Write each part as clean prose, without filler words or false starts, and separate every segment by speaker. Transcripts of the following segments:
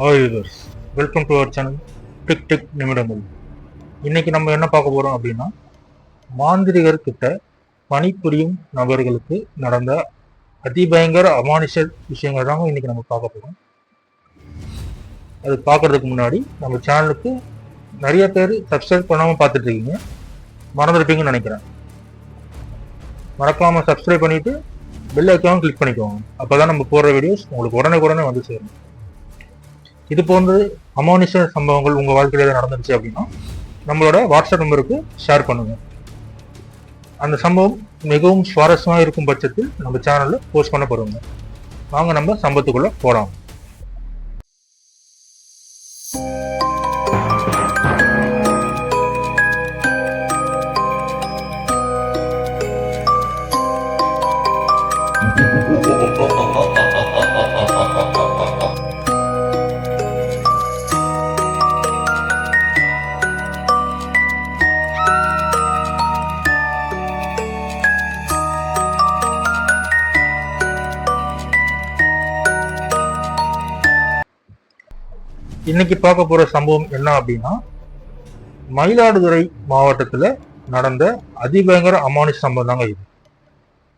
Speaker 1: Always welcome to our channel டிக் நிமிடங்கள். இன்னைக்கு நம்ம என்ன பார்க்க போறோம் அப்படின்னா, மாந்திரிகர் கிட்ட பணிபுரியும் நபர்களுக்கு நடந்த அதிபயங்கர அமானுஷ விஷயங்கள் தாங்க இன்னைக்கு நம்ம பார்க்க போறோம். அது பார்க்கறதுக்கு முன்னாடி நம்ம சேனலுக்கு நிறைய பேர் சப்ஸ்கிரைப் பண்ணாம பார்த்துட்டு இருக்கீங்க, மறந்துருப்பீங்கன்னு நினைக்கிறேன். மறக்காம சப்ஸ்கிரைப் பண்ணிட்டு பெல் ஐக்கான் கிளிக் பண்ணிக்கோங்க. அப்பதான் நம்ம போடுற வீடியோஸ் உங்களுக்கு உடனே வந்து சேரும். இது போன்ற அமானுஷ சம்பவங்கள் உங்க வாழ்க்கையில ஏதாவது நடந்துருச்சு அப்படின்னா நம்மளோட வாட்ஸ்அப் நம்பருக்கு ஷேர் பண்ணுங்க. அந்த சம்பவம் மிகவும் சுவாரஸ்யமா இருக்கும் பட்சத்தில் நம்ம சேனல்ல போஸ்ட் பண்ண போறோங்க. வாங்க நம்ம சம்பவத்துக்குள்ள போலாம். இன்னைக்கு பார்க்க போற சம்பவம் என்ன அப்படின்னா, மயிலாடுதுறை மாவட்டத்துல நடந்த அதிபயங்கர அமானுஷ சம்பவம் தாங்க இது.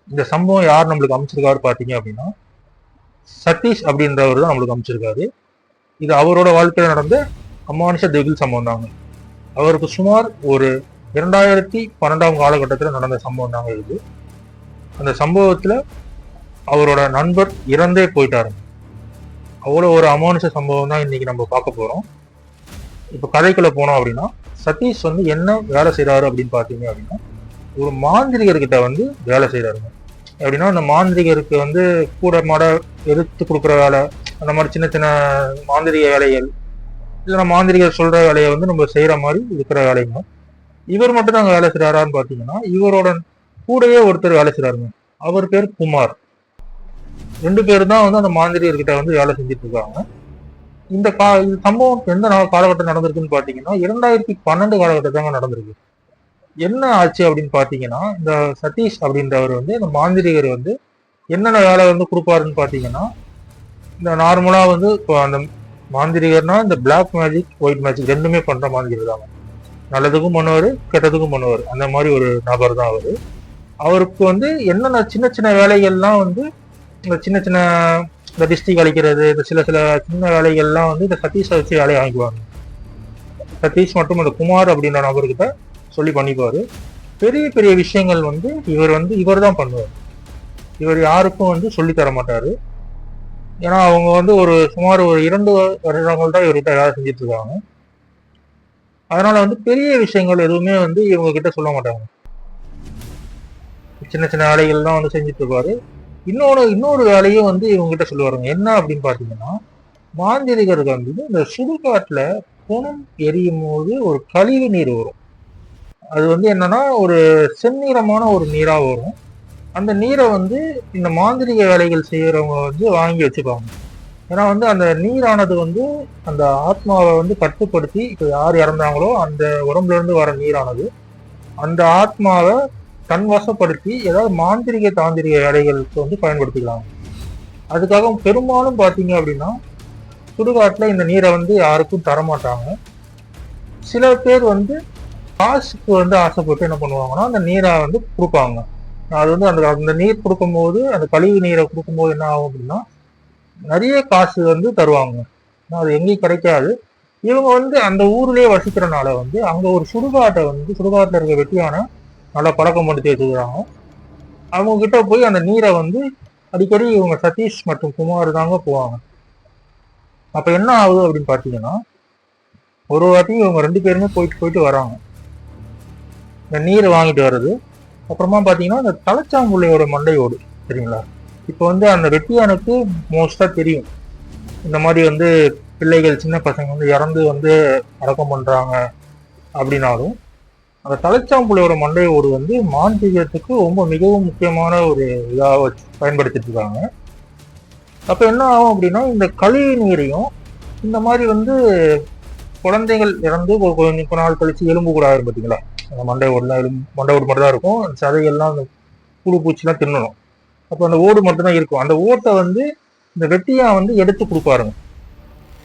Speaker 1: இந்த சம்பவம் யார் நம்மளுக்கு அமைச்சிருக்காரு பாத்தீங்க அப்படின்னா, சதீஷ் அப்படின்றவர் தான் நம்மளுக்கு அமைச்சிருக்காரு. இது அவரோட வாழ்க்கையில நடந்த அமானுஷ திகில் சம்பவம் தாங்க. அவருக்கு சுமார் ஒரு 2012 காலகட்டத்தில் நடந்த சம்பவம் தாங்க இது. அந்த சம்பவத்துல அவரோட நண்பர் இறந்தே போயிட்டாரு. அவ்வளோ ஒரு அமானுஷ சம்பவம் தான் இன்னைக்கு நம்ம பார்க்க போறோம். இப்போ கதைக்குள்ள போனோம் அப்படின்னா, சதீஷ் வந்து என்ன வேலை செய்யறாரு அப்படின்னு பார்த்தீங்க அப்படின்னா, ஒரு மாந்திரிகர்கிட்ட வந்து வேலை செய்யறாருங்க. அப்படின்னா அந்த மாந்திரிகருக்கு வந்து கூட மாட எடுத்து கொடுக்குற வேலை, அந்த மாதிரி சின்ன சின்ன மாந்திரிக வேலைகள், இல்லைன்னா மாந்திரிகர் சொல்ற வேலையை வந்து நம்ம செய்யற மாதிரி இருக்கிற வேலைங்க. இவர் மட்டும் தாங்க வேலை செய்யறாரான்னு பார்த்தீங்கன்னா, இவரோட கூடயே ஒருத்தர் வேலை செய்யறாருங்க. அவர் பேர் குமார். 2 பேர் தான் வந்து அந்த மாந்திரியர்கிட்ட வந்து வேலை செஞ்சுட்டு இருக்காங்க. இந்த சம்பவம் எந்த காலகட்டம் நடந்திருக்குன்னு பாத்தீங்கன்னா, 2012 காலகட்டம் தாங்க நடந்திருக்கு. என்ன ஆச்சு அப்படின்னு பாத்தீங்கன்னா, இந்த சதீஷ் அப்படின்றவர் வந்து இந்த மாந்திரிகர் வந்து என்னென்ன வேலை வந்து கொடுப்பாருன்னு பாத்தீங்கன்னா, இந்த நார்மலா வந்து இப்போ அந்த மாந்திரிகர்னா இந்த பிளாக் மேஜிக் ஒயிட் மேஜிக் ரெண்டுமே பண்ற மாந்திரிகர் தாங்க. நல்லதுக்கும் பண்ணுவாரு, கெட்டதுக்கும் பண்ணுவாரு. அந்த மாதிரி ஒரு நபர் தான் அவரு. அவருக்கு வந்து என்னென்ன சின்ன சின்ன வேலைகள்லாம் வந்து இந்த சின்ன சின்ன இந்த டிஸ்டி கழிக்கிறது, இந்த சில சின்ன வேலைகள்லாம் வந்து இந்த சதீஷை வச்சு வேலையை வாங்கிக்குவாங்க. சதீஷ் மற்றும் அந்த குமார் அப்படின்ற நபர்கிட்ட சொல்லி பண்ணிக்குவாரு. பெரிய பெரிய விஷயங்கள் வந்து இவர் தான் பண்ணுவார். இவர் யாருக்கும் வந்து சொல்லி தர மாட்டாரு. ஏன்னா அவங்க வந்து சுமார் ஒரு 2 வருடங்கள் தான் இவர்கிட்ட வேலை செஞ்சுட்டு இருக்காங்க. அதனால வந்து பெரிய விஷயங்கள் எதுவுமே வந்து இவங்க கிட்ட சொல்ல மாட்டாங்க. சின்ன சின்ன வேலைகள் தான் வந்து செஞ்சுட்டு இருப்பாரு. இன்னொரு வேலையும் வந்து இவங்க கிட்ட சொல்லுவாருங்க. என்ன அப்படின்னு பாத்தீங்கன்னா, மாந்திரிகருக்கு வந்து இந்த சுடுகாட்டுல பொணம் எரியும் போது ஒரு கழிவு நீர் வரும். அது வந்து என்னன்னா ஒரு செந்நிறமான ஒரு நீரா வரும். அந்த நீரை வந்து இந்த மாந்திரிக வேலைகள் செய்யறவங்க வந்து வாங்கி வச்சுப்பாங்க. ஏன்னா வந்து அந்த நீரானது வந்து அந்த ஆத்மாவை வந்து கட்டுப்படுத்தி, இப்ப யார் இறந்தாங்களோ அந்த உடம்புல இருந்து வர நீரானது அந்த ஆத்மாவை தன் வசப்படுத்தி ஏதாவது மாந்திரிக தாந்திரிக வேலைகளுக்கு வந்து பயன்படுத்திக்கலாம். அதுக்காக பெரும்பாலும் பாத்தீங்க அப்படின்னா சுடுகாட்டுல இந்த நீரை வந்து யாருக்கும் தரமாட்டாங்க. சில பேர் வந்து காசுக்கு வந்து ஆசைப்பட்டு என்ன பண்ணுவாங்கன்னா அந்த நீரை வந்து கொடுப்பாங்க. அது வந்து அந்த நீர் கொடுக்கும்போது, அந்த கழிவு நீரை கொடுக்கும்போது என்ன ஆகும் அப்படின்னா நிறைய காசு வந்து தருவாங்க. அது எங்கேயும் கிடைக்காது. இவங்க வந்து அந்த ஊர்லயே வசிக்கிறனால வந்து அங்க ஒரு சுடுகாட்டுல இருக்க வெட்டியான நல்லா பழக்கம் படுத்தி வச்சுக்கிறாங்க. அவங்க கிட்ட போய் அந்த நீரை வந்து அடிக்கடி இவங்க சதீஷ் மற்றும் குமார் தாங்க போவாங்க. அப்ப என்ன ஆகுது அப்படின்னு பாத்தீங்கன்னா, ஒரு வாட்டி இவங்க 2 பேருமே போயிட்டு வராங்க. இந்த நீரை வாங்கிட்டு வர்றது. அப்புறமா பாத்தீங்கன்னா இந்த தலைச்சாங்குள்ளையோட மண்டையோடு சரிங்களா. இப்ப வந்து அந்த வெட்டியானுக்கு மோஸ்டா தெரியும் இந்த மாதிரி வந்து பிள்ளைகள் சின்ன பசங்க வந்து இறந்து வந்து அடக்கம் பண்றாங்க அப்படின்னாலும், அந்த தலைச்சாம்புள்ளையோட மண்டையோடு வந்து மாந்திரிகத்துக்கு மிகவும் முக்கியமான ஒரு இதாக பயன்படுத்திட்டு இருக்காங்க. அப்ப என்ன ஆகும் அப்படின்னா, இந்த கழிவு நீரையும் இந்த மாதிரி வந்து குழந்தைகள் இறந்து கொஞ்ச நாள் கழிச்சு எலும்பு கூட ஆயிரும் பார்த்தீங்களா, அந்த மண்டையோடு மட்டும் தான் இருக்கும். சதைகள்லாம் அந்த புழு பூச்சிலாம் தின்னணும். அப்போ அந்த ஓடு மட்டும் தான் இருக்கும். அந்த ஓட்டை வந்து இந்த வெட்டியா வந்து எடுத்து கொடுப்பாருங்க.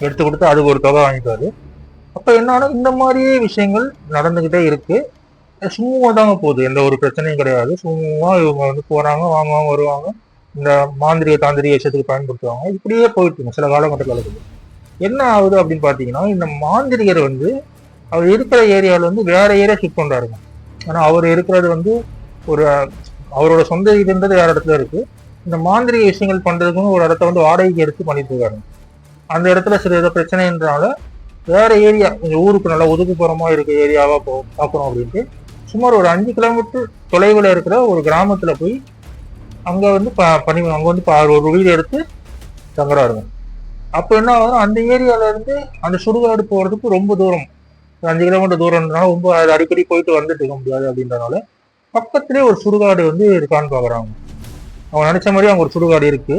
Speaker 1: எடுத்து கொடுத்து அதுக்கு ஒரு தொகை வாங்கிப்பாரு. அப்ப என்னன்னா இந்த மாதிரியே விஷயங்கள் நடந்துகிட்டே இருக்கு. சுமூகமா தாங்க போகுது, எந்த ஒரு பிரச்சனையும் கிடையாது. சுமூகமா இவங்க வந்து போறாங்க, வாங்குவாங்க, வருவாங்க, இந்த மாந்திரிக தாந்திரிக விஷயத்துக்கு பயன்படுத்துவாங்க. இப்படியே போயிட்டு இருக்கு சில காலகட்டங்களுக்கு. என்ன ஆகுது அப்படின்னு பாத்தீங்கன்னா, இந்த மாந்திரிகர் வந்து அவர் இருக்கிற ஏரியாவில் வந்து வேற ஏரியா ஷிஃப்ட் பண்றாருங்க. ஆனா அவர் இருக்கிறது வந்து ஒரு அவரோட சொந்த இருந்தது வேற இடத்துல இருக்கு. இந்த மாந்திரிக விஷயங்கள் பண்றதுக்குன்னு ஒரு இடத்த வந்து வாடகைக்கு எடுத்து பண்ணிட்டு இருக்காரு. அந்த இடத்துல சில ஏதோ பிரச்சனைன்றனால வேற ஏரியா, கொஞ்சம் ஊருக்கு நல்லா ஒதுக்குப்புறமா இருக்க ஏரியாவா பார்க்கணும் அப்படின்ட்டு சுமார் ஒரு 5 கிலோமீட்டர் தொலைவில் இருக்கிற ஒரு கிராமத்துல போய் அங்க வந்து அங்க வந்து ஒரு வீடு எடுத்து தங்குறாருங்க. அப்ப என்ன ஆகுது, அந்த ஏரியால இருந்து அந்த சுடுகாடு போறதுக்கு ரொம்ப தூரம், 5 கிலோமீட்டர் தூரம்னால ரொம்ப அடிக்கடி போயிட்டு வந்துட்டு இருக்க முடியாது. அப்படின்றனால பக்கத்திலே ஒரு சுடுகாடு வந்து இருக்கான்னு பாக்குறாங்க. அவங்க நினைச்ச மாதிரி அங்க ஒரு சுடுகாடு இருக்கு,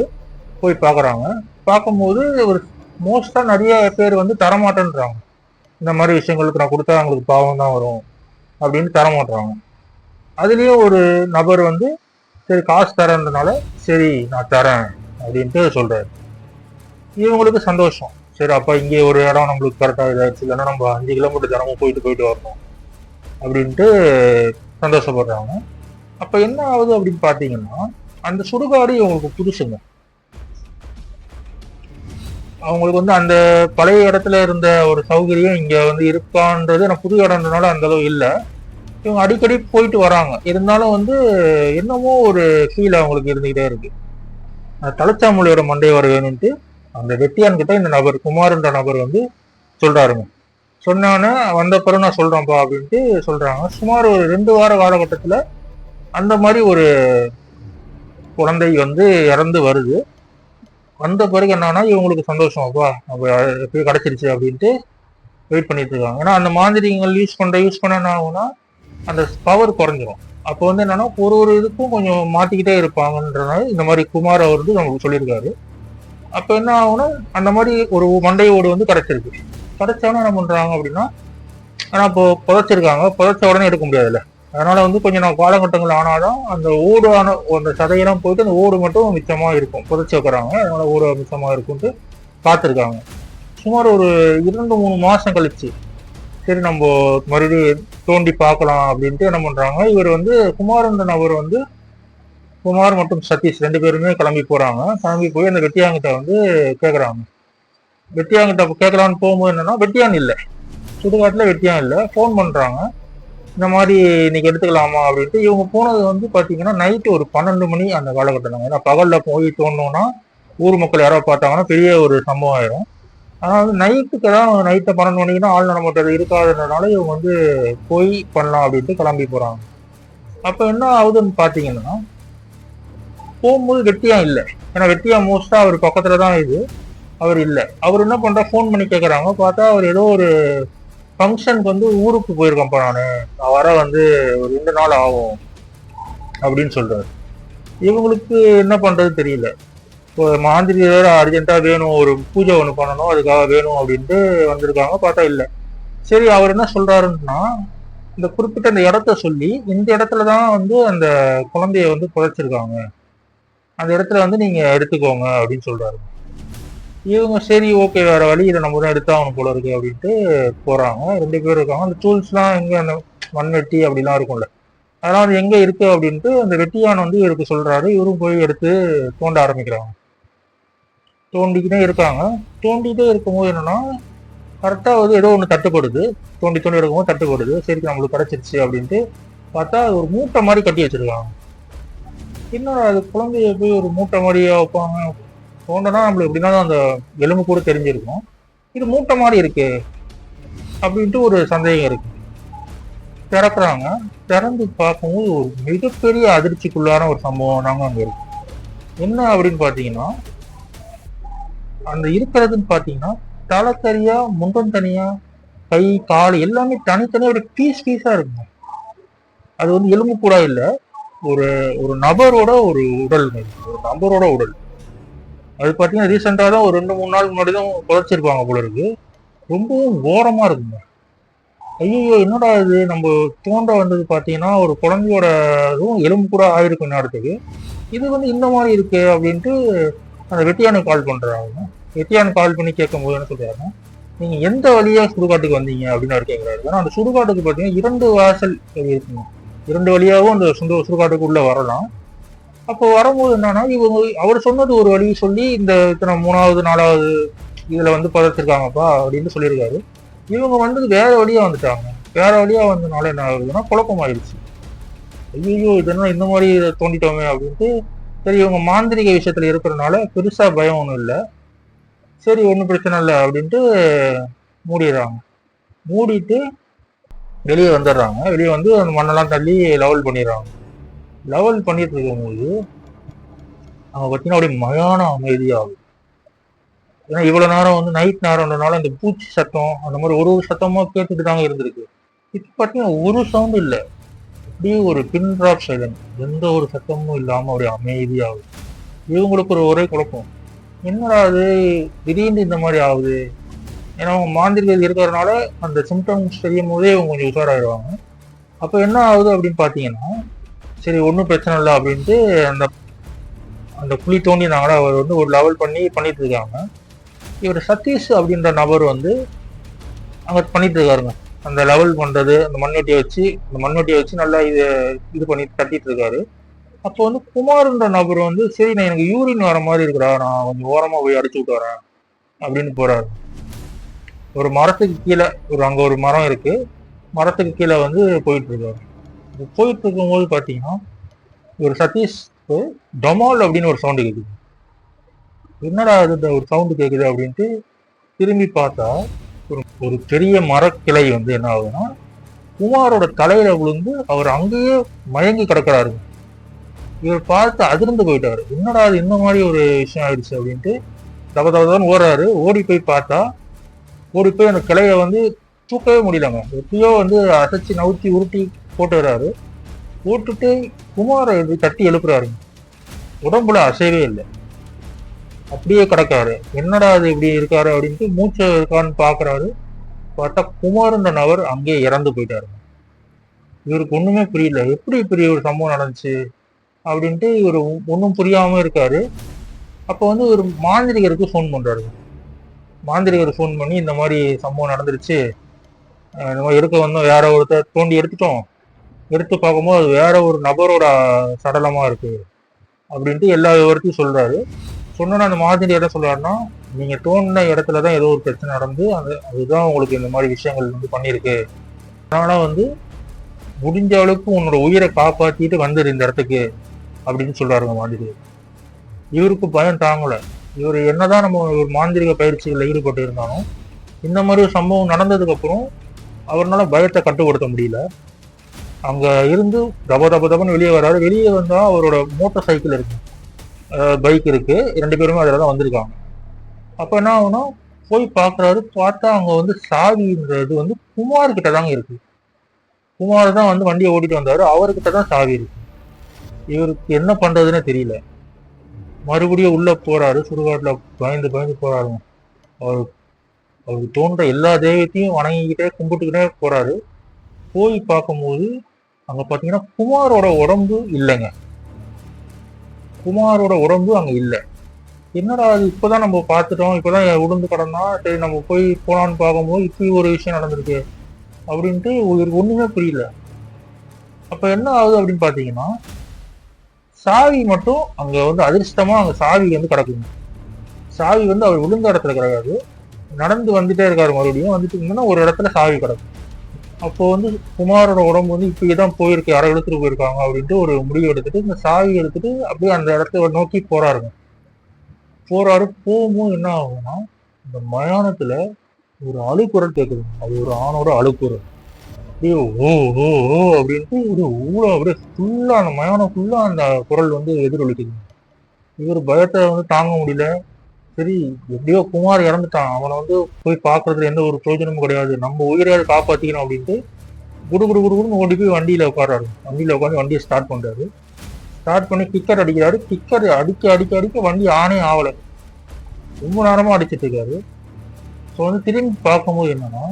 Speaker 1: போய் பாக்குறாங்க. பார்க்கும்போது ஒரு மோஸ்டா நிறைய பேர் வந்து தரமாட்டேன்றாங்க. இந்த மாதிரி விஷயங்களுக்கு நான் கொடுத்தா அவங்களுக்கு பாவம் தான் வரும் அப்படின்னு தரமாட்டுறாங்க. அதுலயும் ஒரு நபர் வந்து சரி காசு தரேன்றனால சரி நான் தரேன் அப்படின்ட்டு சொல்றாரு. இவங்களுக்கு சந்தோஷம். சரி அப்ப இங்கே ஒரு இடம் நம்மளுக்கு கரெக்டா இதாச்சு, இல்லைன்னா நம்ம 5 கிலோமீட்டர் தினமும் போயிட்டு வரணும் அப்படின்ட்டு சந்தோஷப்படுறாங்க. அப்ப என்ன ஆகுது அப்படின்னு பாத்தீங்கன்னா, அந்த சுடுகாடு இவங்களுக்கு புதுசுங்க. அவங்களுக்கு வந்து அந்த பழைய இடத்துல இருந்த ஒரு சௌகரியம் இங்க வந்து இருக்கான்றது, நான் புது இடம்ன்றனால அந்த அளவு இல்லை. இவங்க அடிக்கடி போயிட்டு வராங்க. இருந்தாலும் வந்து என்னமோ ஒரு ஃபீல் அவங்களுக்கு இருந்துகிட்டே இருக்கு. தலைச்சாமொழியோட மண்டை வர வேணும்ட்டு அந்த வெட்டியான் கிட்ட இந்த நபர் குமார்ன்ற நபர் வந்து சொல்றாருங்க. சொன்னானே வந்த பிறகு நான் சொல்றேன்ப்பா அப்படின்ட்டு சொல்றாங்க. சுமார் ஒரு 2 வார காலகட்டத்துல அந்த மாதிரி ஒரு குழந்தை வந்து இறந்து வருது. வந்த பிறகு என்னன்னா இவங்களுக்கு சந்தோஷம், அப்பா நம்ம எப்பயும் கிடைச்சிருச்சு அப்படின்ட்டு வெயிட் பண்ணிட்டு இருக்காங்க. ஏன்னா அந்த மாந்திரிகங்கள் யூஸ் பண்ண என்ன ஆகும்னா அந்த பவர் குறைஞ்சிரும். அப்போ வந்து என்னன்னா ஒரு இதுக்கும் கொஞ்சம் மாட்டிக்கிட்டே இருப்பாங்கன்றனால இந்த மாதிரி குமார் அவர் வந்து நமக்கு சொல்லியிருக்காரு. அப்ப என்ன ஆகும்னா அந்த மாதிரி ஒரு மண்டை ஓடு வந்து கிடைச்சிருக்கு. கிடைச்சவன என்ன பண்றாங்க அப்படின்னா, ஆனா இப்போ புதைச்ச உடனே எடுக்க முடியாதுல்ல. அதனால வந்து கொஞ்சம் நான் காலகட்டங்கள் ஆனாலும் அந்த அந்த சதையெல்லாம் போயிட்டு அந்த ஓடு மட்டும் மிச்சமா இருக்கும், புதைச்சி வைக்கிறாங்க. அதனால ஓடு மிச்சமா இருக்கும்ட்டு பார்த்துருக்காங்க. சுமார் ஒரு 2-3 மாசம் கழிச்சு சரி நம்ம மறுபடியும் தோண்டி பார்க்கலாம் அப்படின்ட்டு என்ன பண்றாங்க, இவர் வந்து குமார்ன்ற நபர் வந்து குமார் மற்றும் சதீஷ் 2 பேருமே கிளம்பி போறாங்க. கிளம்பி போய் அந்த வெட்டியாங்கிட்ட வந்து கேட்கறாங்க. வெட்டியாங்கிட்ட கேட்கலான்னு போகும்போது என்னன்னா வெட்டியான் இல்லை, சுடுகாட்டுல வெட்டியான் இல்லை. ஃபோன் பண்றாங்க, இந்த மாதிரி இன்னைக்கு எடுத்துக்கலாமா அப்படின்ட்டு. இவங்க போனது வந்து பாத்தீங்கன்னா நைட்டு ஒரு 12 மணி அந்த காலகட்டம். ஏன்னா பகல்ல போய் தோணுன்னா ஊர் மக்கள் யாராவது பார்த்தாங்கன்னா பெரிய ஒரு சம்பவம் ஆயிரும். ஆனா வந்து நைட்டுக்கு தான், நைட்டை 12 மணிக்குன்னா ஆள் நடமாட்டது இருக்காதுன்றதுனால இவங்க வந்து போய் பண்ணலாம் அப்படின்ட்டு கிளம்பி போறாங்க. அப்ப என்ன ஆகுதுன்னு பாத்தீங்கன்னா, போகும்போது வெட்டியா இல்லை. ஏன்னா வெட்டியா மோஸ்டா அவர் பக்கத்துலதான் இது, அவர் இல்லை. அவர் என்ன பண்றா, ஃபோன் பண்ணி கேட்கறாங்க. பார்த்தா அவர் ஏதோ ஒரு ஃபங்க்ஷனுக்கு வந்து ஊருக்கு போயிருக்கேன்ப்பா, நான் வர வந்து ஒரு 2 நாள் ஆகும் அப்படின்னு சொல்றாரு. இவங்களுக்கு என்ன பண்றது தெரியல. மாந்திரிகர் அர்ஜென்ட்டா வேணும், ஒரு பூஜை ஒண்ணு பண்ணணும், அதுக்காக வேணும் அப்படின்ட்டு வந்திருக்காங்க. பார்த்தா இல்லை. சரி அவர் என்ன சொல்றாருன்னா, இந்த குறிப்பிட்ட அந்த இடத்த சொல்லி, இந்த இடத்துலதான் வந்து அந்த குழந்தைய வந்து புதைச்சிருக்காங்க, அந்த இடத்துல வந்து நீங்க எடுத்துக்கோங்க அப்படின்னு சொல்றாரு. இவங்க சரி ஓகே வேற வழி இதை நம்ம தான் எடுத்தாகணும் போல இருக்கு அப்படின்ட்டு போறாங்க. 2 பேர் இருக்காங்க. அந்த டூல்ஸ் எல்லாம் எங்க, அந்த மண்வெட்டி அப்படிலாம் இருக்கும்ல, அதெல்லாம் வந்து எங்க இருக்கு அப்படின்ட்டு அந்த வெட்டியான் வந்து இவருக்கு சொல்றாரு. இவரும் போய் எடுத்து தோண்ட ஆரம்பிக்கிறாங்க. தோண்டிக்கிட்டே இருக்காங்க. தோண்டிகிட்டே இருக்கும்போது என்னன்னா கரெக்டா வந்து ஏதோ ஒண்ணு தட்டுப்படுது. தோண்டி எடுக்கும்போது தட்டுப்படுது. சரி நம்மளுக்கு கிடைச்சிருச்சு அப்படின்ட்டு பார்த்தா ஒரு மூட்டை மாதிரி கட்டி வச்சிருக்காங்க. இன்னொரு அது குழந்தைய போய் ஒரு மூட்டை மாதிரியா வைப்பாங்க? தோண்டனா நம்மளுக்கு எப்படின்னா அந்த எலும்பு கூட தெரிஞ்சிருக்கும், இது மூட்டை மாதிரி இருக்கு அப்படின்ட்டு ஒரு சந்தேகம் இருக்கு. திறக்குறாங்க. திறந்து பார்க்கும்போது ஒரு மிகப்பெரிய அதிர்ச்சிக்குள்ளான ஒரு சம்பவம் நாங்க அங்க இருக்கு. என்ன அப்படின்னு பாத்தீங்கன்னா, அந்த இருக்கிறதுன்னு பாத்தீங்கன்னா தலைக்கறியா, முண்டம் தனியா, கை கால் எல்லாமே தனித்தனியா ஒரு பீஸா இருக்குங்க. அது வந்து எலும்பு கூட இல்ல, ஒரு ஒரு நபரோட ஒரு உடல், ஒரு நபரோட உடல். அது பாத்தீங்கன்னா ரீசெண்டா தான் ஒரு 2-3 நாள் முன்னாடி தான் புதைச்சிருப்பாங்க போல இருக்கு. ரொம்பவும் கோரமா இருக்குங்க. ஐயோ என்னடா இது, நம்ம தோண்ட வந்தது பாத்தீங்கன்னா ஒரு குழந்தையோட எலும்பு கூட ஆயிருக்கும் நேரத்துக்கு, இது வந்து இந்த மாதிரி இருக்கு அப்படின்ட்டு அந்த வெட்டியானுக்கு கால் பண்றாங்க. எத்தியான் கால் பண்ணி கேட்கும்போது என்ன சொல்றாருன்னா, நீங்க எந்த வழியா சுடுகாட்டுக்கு வந்தீங்க அப்படின்னு அவர் கேட்கிறாரு. ஏன்னா அந்த சுடுகாட்டுக்கு பார்த்தீங்கன்னா 2 வாசல் இருக்குங்க. 2 வழியாகவும் அந்த சுடுகாட்டுக்கு உள்ள வரலாம். அப்போ வரும்போது என்னன்னா, இவங்க அவர் சொன்னது ஒரு வழி சொல்லி இந்த இத்தனை 3வது 4வது இதுல வந்து புதைச்சிருக்காங்கப்பா அப்படின்னு சொல்லியிருக்காரு. இவங்க வந்தது வேற வழியா வந்துட்டாங்க. வேற வழியா வந்ததுனால என்ன ஆகுதுன்னா குழப்பம் ஆயிடுச்சு. ஐயோ இதெல்லாம் இந்த மாதிரி தோண்டிட்டோமே அப்படின்ட்டு. சரி இவங்க மாந்திரிக விஷயத்துல இருக்கிறதுனால பெருசா பயம் ஒன்றும் இல்லை. சரி ஒன்றும் பிரச்சனை இல்லை அப்படின்ட்டு மூடிடுறாங்க. மூடிட்டு வெளியே வந்துடுறாங்க. வெளியே வந்து அந்த மண்ணெல்லாம் தள்ளி லெவல் பண்ணிடுறாங்க. லெவல் பண்ணிட்டு இருக்கும்போது அவங்க பார்த்தீங்கன்னா அப்படியே மயான அமைதியாகும். ஏன்னா இவ்வளவு நேரம் வந்து நைட் நேரம்ன்றனால இந்த பூச்சி சத்தம் அந்த மாதிரி ஒரு சத்தமா கேட்டுட்டு தாங்க இருந்திருக்கு. இப்போ பார்த்தீங்கன்னா ஒரு சவுண்டும் இல்லை. அப்படியே ஒரு பின் டிராப் சைலண்ட், எந்த ஒரு சத்தமும் இல்லாம அப்படியே அமைதியாகுது. இவங்களுக்கு ஒரே குழப்பம், என்னடா அது திடீர்னு இந்த மாதிரி ஆகுது. ஏன்னா அவங்க மாந்திரிகள் இருக்கிறதுனால அந்த சிம்டம்ஸ் தெரியும் போதே அவங்க கொஞ்சம் உஷாராயிடுவாங்க. அப்போ என்ன ஆகுது அப்படின்னு பார்த்தீங்கன்னா, சரி ஒன்றும் பிரச்சனை இல்லை அப்படின்ட்டு அந்த அந்த குழி தோண்டினாங்களா அவர் வந்து ஒரு லெவல் பண்ணிட்டு இருக்காங்க. இவர் சதீஷ் அப்படின்ற நபர் வந்து அங்கே பண்ணிட்டு இருக்காருங்க. அந்த லெவல் பண்றது, அந்த மண்வெட்டியை வச்சு நல்லா இது பண்ணி தட்டிட்டு இருக்காரு. அப்போ வந்து குமார்ன்ற நபர் வந்து சரி நான் எனக்கு யூரின் வர மாதிரி இருக்கிறா, நான் கொஞ்சம் ஓரமா போய் அடிச்சு விட்டு வரேன் அப்படின்னு போறாரு. ஒரு மரத்துக்கு கீழே அங்க ஒரு மரம் இருக்கு, மரத்துக்கு கீழே வந்து போயிட்டு இருக்காரு. போயிட்டு இருக்கும்போது பாத்தீங்கன்னா ஒரு சதீஷ்க்கு டொமால் அப்படின்னு ஒரு சவுண்டு கேக்குது. என்னடா அது ஒரு சவுண்டு கேக்குது அப்படின்ட்டு திரும்பி பார்த்தா ஒரு பெரிய மரக்கிளை வந்து என்ன ஆகுதுன்னா குமாரோட தலையில விழுந்து அவர் அங்கேயே மயங்கி கிடக்குறாரு. இவர் பார்த்து அதிர்ந்து போயிட்டாரு. என்னடா அது இந்த மாதிரி ஒரு விஷயம் ஆயிடுச்சு அப்படின்ட்டு தபதான் ஓடுறாரு. ஓடி போய் அந்த கிளைய வந்து தூக்கவே முடியலங்க. எப்படியோ வந்து அசைச்சு நவுத்தி உருட்டி போட்டுறாரு. போட்டுட்டு குமாரை தட்டி எழுப்புறாரு. உடம்புல அசைவே இல்லை, அப்படியே கிடக்காரு. என்னடா அது இப்படி இருக்காரு அப்படின்ட்டு மூச்சை இருக்கான்னு பாக்குறாரு. பார்த்தா குமார்ன்ற நபர் அங்கேயே இறந்து போயிட்டாரு. இவருக்கு ஒண்ணுமே புரியல, எப்படி இப்படி ஒரு சம்பவம் நடந்துச்சு அப்படின்ட்டு இவர் ஒன்றும் புரியாம இருக்காரு. அப்போ வந்து ஒரு மாந்திரிகருக்கு ஃபோன் பண்றாரு. மாந்திரிகர் ஃபோன் பண்ணி இந்த மாதிரி சம்பவம் நடந்துருச்சு, இந்த மாதிரி எடுக்க வந்தோம், வேற ஒருத்தர் தோண்டி எடுத்து பார்க்கும்போது அது வேற ஒரு நபரோட சடலமா இருக்கு அப்படின்ட்டு எல்லா விவரத்தையும் சொல்றாரு. சொன்னா அந்த மாதிரி என்ன சொல்றாருன்னா, நீங்க தோண்டின இடத்துலதான் ஏதோ ஒரு பிரச்சனை நடந்து அதுதான் உங்களுக்கு இந்த மாதிரி விஷயங்கள் வந்து பண்ணிருக்கு. அதனால வந்து முடிஞ்ச அளவுக்கு உன்னோட உயிரை காப்பாத்திட்டு வந்துரு இந்த இடத்துக்கு அப்படின்னு சொல்றாருங்க மாதிரி. இவருக்கு பயம் தாங்கல. இவர் என்னதான் நம்ம ஒரு மாந்திரிக பயிற்சிகளில் ஈடுபட்டு இருந்தாலும் இந்த மாதிரி ஒரு சம்பவம் நடந்ததுக்கு அப்புறம் அவரால் பயத்தை கட்டுப்படுத்த முடியல. அங்க இருந்து தபன்னு வெளியே வர்றாரு. வெளியே வந்தா அவரோட மோட்டார் சைக்கிள் இருக்கு, பைக் இருக்கு, 2 பேருமே அதில் தான் வந்திருக்காங்க. அப்ப என்ன ஆகுனா போய் பாக்குறாரு. பார்த்தா அங்க வந்து சாவின்றது வந்து குமார் கிட்ட தாங்க இருக்கு. குமார் தான் வந்து வண்டியை ஓட்டிட்டு வந்தாரு, அவர்கிட்ட தான் சாவி இருக்கு. இவருக்கு என்ன பண்றதுன்னு தெரியல. மறுபடியும் உள்ள போறாரு. சுடுகாட்டுல பயந்து போறாருங்க. அவருக்கு தோன்ற எல்லா தெய்வத்தையும் வணங்கிக்கிட்டே கும்பிட்டுக்கிட்டே போறாரு. போய் பார்க்கும்போது அங்க பாத்தீங்கன்னா குமாரோட உடம்பு இல்லைங்க. குமாரோட உடம்பு அங்க இல்லை. என்னடா அது இப்பதான் நம்ம பார்த்துட்டோம், இப்பதான் உளுந்து கடந்தா, சரி நம்ம போய் போலான்னு பார்க்கும்போது இப்படி ஒரு விஷயம் நடந்திருக்கு அப்படின்ட்டு ஒண்ணுமே புரியல. அப்ப என்ன ஆகுது அப்படின்னு பாத்தீங்கன்னா, சாவி மட்டும் அங்க வந்து அதிர்ஷ்டமா அங்க சாவி வந்து கிடக்குங்க. சாவி வந்து அவர் விழுந்த இடத்துல கிடக்காது, நடந்து வந்துட்டே இருக்காரு. மறுபடியும் வந்துட்டு இருந்தோம்னா ஒரு இடத்துல சாவி கிடக்கும். அப்போ வந்து குமாரோட உடம்பு வந்து இப்படிதான் போயிருக்கு, யாரை எடுத்துட்டு போயிருக்காங்க அப்படின்ட்டு ஒரு முடிவு எடுத்துட்டு இந்த சாவி எடுத்துட்டு அப்படியே அந்த இடத்த நோக்கி போறாருங்க. போகும்போது என்ன ஆகும்னா, இந்த மயானத்துல ஒரு அழுக்குரல் கேட்குது. அது ஒரு ஆணோட அழுக்குரல். அப்படியே ஓ ஓ ஓ அப்படின்ட்டு ஒரு ஊழ அப்படியே ஃபுல்லா அந்த மயானம் ஃபுல்லா அந்த குரல் வந்து எதிரொலிக்குது. இவர் பயத்தை வந்து தாங்க முடியல. சரி எப்படியோ குமார் இறந்துட்டான், அவனை வந்து போய் பாக்குறதுல எந்த ஒரு பிரயோஜனமும் கிடையாது, நம்ம உயிரையாவது காப்பாத்திக்கணும் அப்படின்ட்டு குடுன்னு ஓடி போய் வண்டியில உட்காராரு. வண்டியில உட்காந்து வண்டியை ஸ்டார்ட் பண்றாரு. ஸ்டார்ட் பண்ணி கிக்கர் அடிக்கிறாரு. கிக்கர் அடிக்க வண்டி ஆனே ஆகலை. ரொம்ப நேரமா அடிச்சிட்டு இருக்காரு. ஸோ வந்து திரும்பி பார்க்கும்போது என்னன்னா,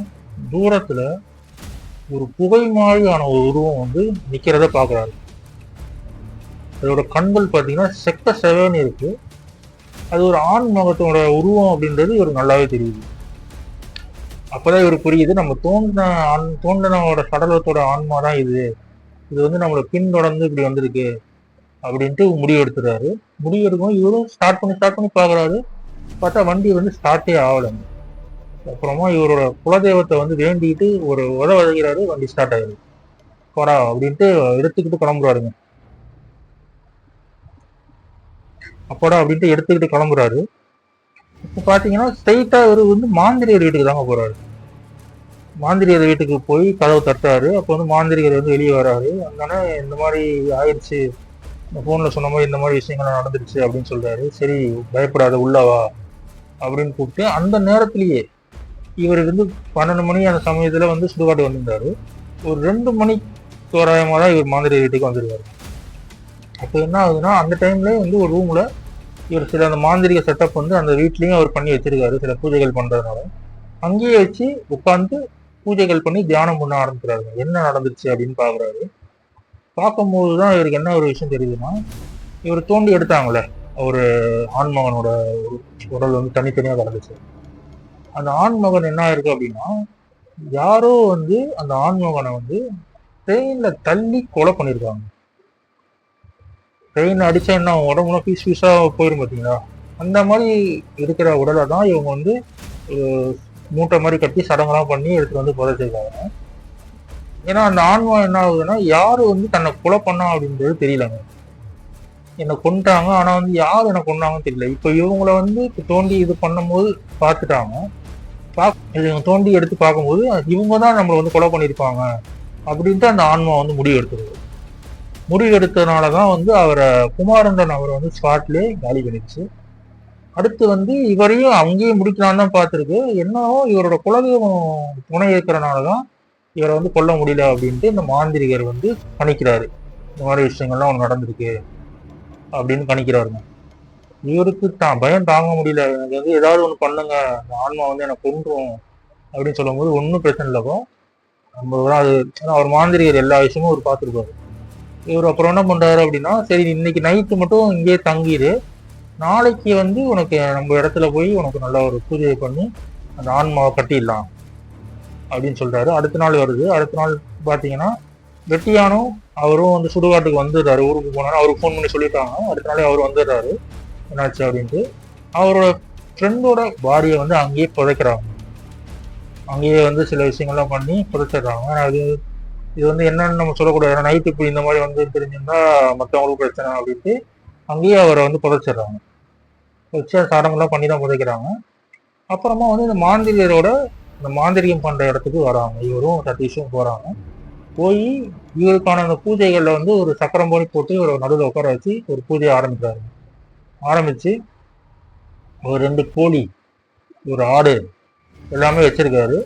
Speaker 1: தூரத்துல ஒரு புகை மாதிரியான ஒரு உருவம் வந்து நிக்கிறத பாக்குறாரு. அதோட கண்கள் பாத்தீங்கன்னா செக்க செவன்னு இருக்கு. அது ஒரு ஆண் முகத்தோட உருவம் அப்படின்றது இவருக்கு நல்லாவே தெரியுது. அப்பதான் இவருக்கு புரியுது, நம்ம தோண்டினோட சடலத்தோட ஆன்மா தான் இது. இது வந்து நம்மளை பின்தொடர்ந்து இப்படி வந்திருக்கு அப்படின்ட்டு முடிவு எடுத்துறாரு. முடிவு எடுக்கும் இவரும் ஸ்டார்ட் பண்ணி பாக்குறாரு. பார்த்தா வண்டி வந்து ஸ்டார்ட்டே ஆகலைங்க. அப்புறமா இவரோட குலதெய்வத்தை வந்து வேண்டிட்டு ஒரு உதவுகிறாரு, வண்டி ஸ்டார்ட் ஆகுது. போடா அப்படின்ட்டு எடுத்துக்கிட்டு கிளம்புறாருங்க. அப்போடா அப்படின்ட்டு எடுத்துக்கிட்டு கிளம்புறாரு. இப்ப பாத்தீங்கன்னா ஸ்ட்ரெயிட்டா இவரு வந்து மாந்திரியர் வீட்டுக்கு தாங்க போறாரு. மாந்திரியர் வீட்டுக்கு போய் கதவு தட்டுறாரு. அப்போ வந்து மாந்திரிகர் வந்து வெளியே வராரு. அதனால இந்த மாதிரி ஆயிடுச்சு, இந்த போன்ல சொன்ன மாதிரி இந்த மாதிரி விஷயங்கள்லாம் நடந்துருச்சு அப்படின்னு சொல்றாரு. சரி பயப்படாத உள்ளவா அப்படின்னு கூப்பிட்டு அந்த நேரத்திலேயே இவருக்கு வந்து 12 மணி அந்த சமயத்துல வந்து சுடுகாட்டு வந்திருந்தாரு. ஒரு 2 மணி தோராயமா தான் இவர் மாந்திரியர் வீட்டுக்கு வந்துருக்காரு. அப்போ என்ன ஆகுதுன்னா அந்த டைம்ல வந்து ஒரு ரூம்ல இவர் சில அந்த மாந்திரிக செட்டப் வந்து அந்த வீட்லயும் அவர் பண்ணி வச்சிருக்காரு, சில பூஜைகள் பண்றதுனால. அங்கேயே வச்சு உட்காந்து பூஜைகள் பண்ணி தியானம் பண்ண ஆரம்பிக்கிறாரு. என்ன நடந்துச்சு அப்படின்னு பாக்குறாரு. பார்க்கும்போதுதான் இவருக்கு என்ன ஒரு விஷயம் தெரியுதுன்னா, இவர் தோண்டி எடுத்தாங்களே ஒரு ஆண்மகனோட உடல் வந்து தனித்தனியா கிடந்துச்சு. அந்த ஆண்மகன் என்ன இருக்கு அப்படின்னா, யாரோ வந்து அந்த ஆண்மகனை வந்து ட்ரெயின்ல தள்ளி கொலை பண்ணிருக்காங்க. ட்ரெயின் அடிச்சா என்ன உடம்புல பீஸ் பீஸா போயிரும் பார்த்தீங்களா, அந்த மாதிரி இருக்கிற உடலை தான் இவங்க வந்து மூட்டை மாதிரி கட்டி சடங்கெல்லாம் பண்ணி எடுத்துட்டு வந்து புதைச்சிருக்காங்க. ஏன்னா அந்த ஆன்மா என்ன ஆகுதுன்னா, யாரு வந்து தன்னை கொலை பண்ணா அப்படின்றது தெரியலங்க. என்னை கொண்டுட்டாங்க, ஆனா வந்து யார் என்னை கொண்டாங்கன்னு தெரியல. இப்ப இவங்கள வந்து தோண்டி இது பண்ணும்போது பார்த்துட்டாங்க. இவங்க தோண்டி எடுத்து பார்க்கும்போது இவங்க தான் நம்மளை வந்து கொலை பண்ணியிருப்பாங்க அப்படின்ட்டு அந்த ஆன்மா வந்து முடிவு எடுத்துருது. முடிவு எடுத்ததுனாலதான் வந்து அவரை குமாரண்டன் அவரை வந்து ஸ்பாட்லேயே காலி பண்ணிடுச்சு. அடுத்து வந்து இவரையும் அங்கேயும் முடிக்கலான்னு தான் பார்த்துருக்கு. என்னவோ இவரோட குலதெய்வம் துணை இருக்கிறனாலதான் இவரை வந்து கொல்ல முடியல அப்படின்ட்டு இந்த மாந்திரிகர் வந்து கணிக்கிறாரு. இந்த மாதிரி விஷயங்கள்லாம் ஒன்று நடந்திருக்கு அப்படின்னு கணிக்கிறாருங்க. இவருக்கு தான் பயம் தாங்க முடியல, எனக்கு வந்து ஏதாவது ஒன்று பண்ணுங்க, அந்த ஆன்மா வந்து எனக்கு கொன்றும் அப்படின்னு சொல்லும் போது ஒன்றும் பிரச்சனை இல்லைப்போ நம்ம அது. அவர் மாந்திரிகர் எல்லா விஷயமும் அவர் பார்த்துருப்பாரு. இவர் அப்புறம் என்ன பண்றாரு அப்படின்னா, சரி இன்னைக்கு நைட்டு மட்டும் இங்கேயே தங்கிடு, நாளைக்கு வந்து உனக்கு நம்ம இடத்துல போய் உனக்கு நல்ல ஒரு பூஜை பண்ணி அந்த ஆன்மாவை கட்டிடலாம் அப்படின்னு சொல்றாரு. அடுத்த நாள் வருது. அடுத்த நாள் பாத்தீங்கன்னா வெட்டியானும் அவரும் வந்து சுடுகாட்டுக்கு வந்துடுறாரு. ஊருக்கு போனாலும் அவருக்கு ஃபோன் பண்ணி சொல்லிட்டாங்க. அடுத்த நாளே அவர் வந்துடுறாரு என்னாச்சு அப்படின்ட்டு. அவரோட ஃப்ரெண்டோட பாடியை வந்து அங்கேயே புதைக்கிறாங்க. அங்கேயே வந்து சில விஷயங்கள்லாம் பண்ணி புதைச்சிடுறாங்க. அது இது வந்து என்னன்னு நம்ம சொல்லக்கூடாது, ஏன்னா நைட்டு இப்படி இந்த மாதிரி வந்து தெரிஞ்சிருந்தா மற்றவங்களுக்கு பிரச்சனை அப்படின்ட்டு அங்கேயே அவரை வந்து புதைச்சிடுறாங்க. வச்சு சாடமெல்லாம் பண்ணி தான் புதைக்கிறாங்க. அப்புறமா வந்து இந்த மாந்திரியரோட இந்த மாந்திரியம் பண்ற இடத்துக்கு வராங்க. இவரும் சதீஷும் போறாங்க. போய் இவருக்கான அந்த பூஜைகள்ல வந்து ஒரு சக்கரம் போய் போட்டு ஒரு நடுவில் உட்கார வச்சு ஒரு பூஜையை ஆரம்பிக்கிறாரு. ஆரம்பிச்சு ஒரு 2 கோழி, ஒரு ஆடு எல்லாமே வச்சிருக்காரு.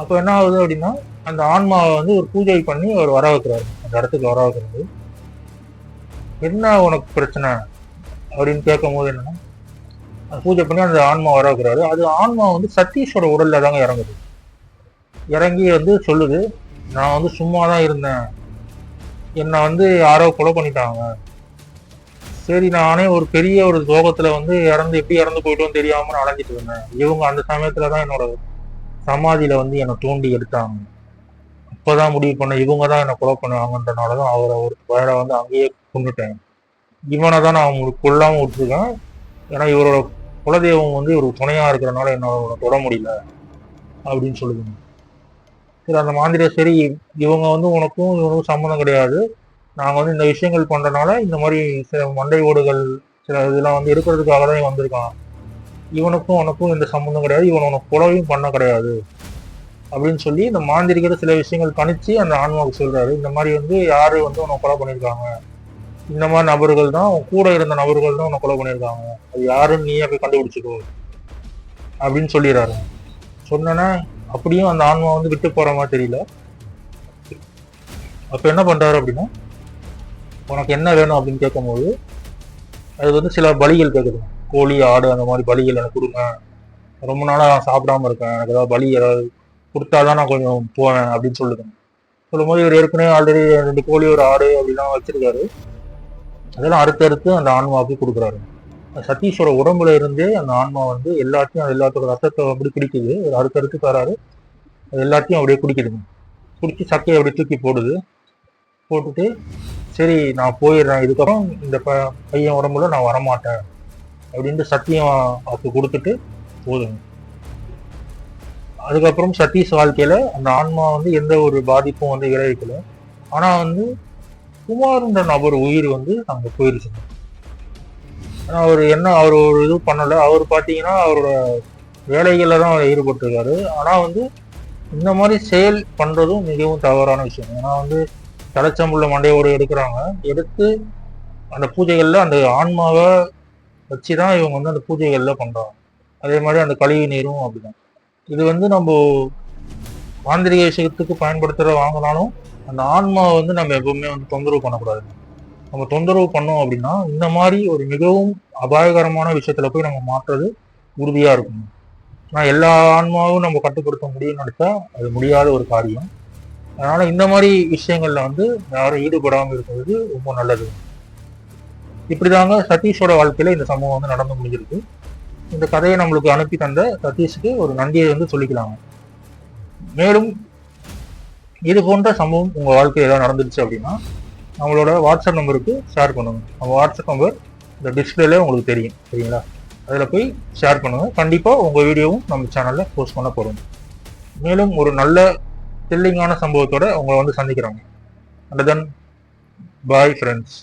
Speaker 1: அப்போ என்ன ஆகுது அப்படின்னா, அந்த ஆன்மாவை வந்து ஒரு பூஜை பண்ணி அவர் வர வைக்கிறாரு. அந்த இடத்துக்கு வர வைக்கிறது. என்ன உனக்கு பிரச்சனை அப்படின்னு கேட்கும் போது என்னன்னா, பூஜை பண்ணி அந்த ஆன்மா வர வைக்கிறாரு. அது ஆன்மா வந்து சதீஷோட உடல்ல தாங்க இறங்குது. இறங்கி வந்து சொல்லுது, நான் வந்து சும்மா தான் இருந்தேன், என்னை வந்து யாரோ கொலை பண்ணிட்டாங்க. சரி நானே ஒரு பெரிய ஒரு சோகத்துல வந்து எப்படி இறந்து போயிட்டோம் தெரியாம நான் அலைஞ்சிட்டு இருந்தேன். இவங்க அந்த சமயத்துலதான் என்னோட சமாதியில வந்து என்னை தோண்டி எடுத்தாங்க. அப்பதான் முடிவு பண்ண இவங்க தான் என்னை கொலை பண்ணுவாங்கன்றனாலதான் அவரை ஒரு வேலை வந்து அங்கேயே கொண்டுட்டேன். இவனை தான் நான் அவங்களுக்கு கொல்லாம விட்டுருக்கேன். ஏன்னா இவரோட குலதெய்வம் வந்து இவருக்கு துணையா இருக்கிறனால என்னோட தொட முடியல அப்படின்னு சொல்லுதுங்க. சரி அந்த மாதிரி சரி இவங்க வந்து உனக்கும் இவனுக்கும் சம்மந்தம் கிடையாது, நாங்க வந்து இந்த விஷயங்கள் பண்றதுனால இந்த மாதிரி சில மண்டை ஓடுகள் சில இதெல்லாம் வந்து இருக்கிறதுக்காக தான் வந்திருக்கான். இவனுக்கும் உனக்கும் எந்த சம்மந்தம் கிடையாது, இவன் உனக்கு கொலையும் பண்ண கிடையாது அப்படின்னு சொல்லி இந்த மாந்திரிக்கிற சில விஷயங்கள் கணிச்சு அந்த ஆன்மாவுக்கு சொல்றாரு. இந்த மாதிரி வந்து யாரு வந்து உனக்கு கொலை பண்ணியிருக்காங்க, இந்த மாதிரி நபர்கள் தான், உன் கூட இருந்த நபர்கள் தான் உன்னை கொலை பண்ணியிருக்காங்க, அது யாருன்னு நீயே போய் கண்டுபிடிச்சிக்கோ அப்படின்னு சொல்லிடுறாரு. சொன்னா அப்படியும் அந்த ஆன்மா வந்து விட்டு போற மாதிரி தெரியல. அப்ப என்ன பண்றாரு அப்படின்னா, உனக்கு என்ன வேணும் அப்படின்னு கேட்கும்போது அது வந்து சில பலிகள் கேட்குது. கோழி, ஆடு அந்த மாதிரி பலிகள் எனக்கு கொடுங்க, ரொம்ப நாளா நான் சாப்பிடாம இருக்கேன், எனக்கு ஏதாவது பலி ஏதாவது கொடுத்தாதான் நான் கொஞ்சம் போவேன் அப்படின்னு சொல்லுது. சொல்லும் போது இவர் ஏற்கனவே ஆல்ரெடி 2 கோழி ஒரு ஆடு அப்படிலாம் வச்சிருக்காரு. அதெல்லாம் அறுத்து அந்த ஆன்மாவுக்கு கொடுக்குறாரு. சதீஷோட உடம்புல இருந்தே அந்த ஆன்மா வந்து எல்லாத்தையும் எல்லாத்தோட ரத்தத்தை அப்படி குடிக்குது, ஒரு அடுத்தடுத்து தராரு, அது எல்லாத்தையும் அப்படியே குடிக்குதுங்க. குடிச்சு சக்கையை அப்படி தூக்கி போடுது. போட்டுட்டு சரி நான் போயிடுறேன், இதுக்கப்புறம் இந்த பையன் உடம்புல நான் வரமாட்டேன் அப்படின்ட்டு சத்தியம் அப்போ கொடுத்துட்டு போதுங்க. அதுக்கப்புறம் சதீஷ் வாழ்க்கையில அந்த ஆன்மா வந்து எந்த ஒரு பாதிப்பும் வந்து விளைவிக்கல. ஆனா வந்து குமார்ன்ற நபர் உயிர் வந்து அங்க போயிருச்சுங்க. ஆனா அவர் என்ன அவர் ஒரு இது பண்ணல. அவர் பாத்தீங்கன்னா அவரோட வேலைகள்ல தான் அவர் ஈடுபட்டிருக்காரு. ஆனா வந்து இந்த மாதிரி செயல் பண்றதும் மிகவும் தவறான விஷயம். ஏன்னா வந்து தலைச்சம்புள்ள மண்டையோடு எடுக்கிறாங்க, எடுத்து அந்த பூஜைகள்ல அந்த ஆன்மாவை வச்சுதான் இவங்க வந்து அந்த பூஜைகள்ல பண்றாங்க. அதே மாதிரி அந்த கழிவு நீரும் அப்படிதான். இது வந்து நம்ம மாந்திரிக விஷயத்துக்கு பயன்படுத்துற வாங்கினாலும் அந்த ஆன்மாவை வந்து நம்ம எப்பவுமே வந்து தொந்தரவு பண்ணக்கூடாது. நம்ம தொந்தரவு பண்ணோம் அப்படின்னா இந்த மாதிரி ஒரு மிகவும் அபாயகரமான விஷயத்துல போய் நம்ம மாற்றுறது உறுதியா இருக்கும். ஆனால் எல்லா ஆன்மாவும் நம்ம கட்டுப்படுத்த முடியும்னு நினைச்சா அது முடியாத ஒரு காரியம். அதனால இந்த மாதிரி விஷயங்கள்ல வந்து யாரும் ஈடுபடாமல் இருக்கிறது ரொம்ப நல்லது. இப்படிதாங்க சதீஷோட வாழ்க்கையில இந்த சம்பவம் வந்து நடந்து முடிஞ்சிருக்கு. இந்த கதையை நம்மளுக்கு அனுப்பி தந்த சதீஷுக்கு ஒரு நன்றியை வந்து சொல்லிக்கலாங்க. மேலும் இது போன்ற சம்பவம் உங்க வாழ்க்கையில் ஏதாவது நடந்துருச்சு அப்படின்னா நம்மளோட வாட்ஸ்அப் நம்பருக்கு ஷேர் பண்ணுங்க. நம்ம வாட்ஸ்அப் நம்பர் இந்த டிஸ்பிளேல உங்களுக்கு தெரியும், சரிங்களா? அதில் போய் ஷேர் பண்ணுங்க. கண்டிப்பாக உங்கள் வீடியோவும் நம்ம சேனலில் போஸ்ட் பண்ண போகிறோம். மேலும் ஒரு நல்ல த்ரில்லிங்கான சம்பவத்தோட உங்களை வந்து சந்திக்கிறாங்க. And then bye friends.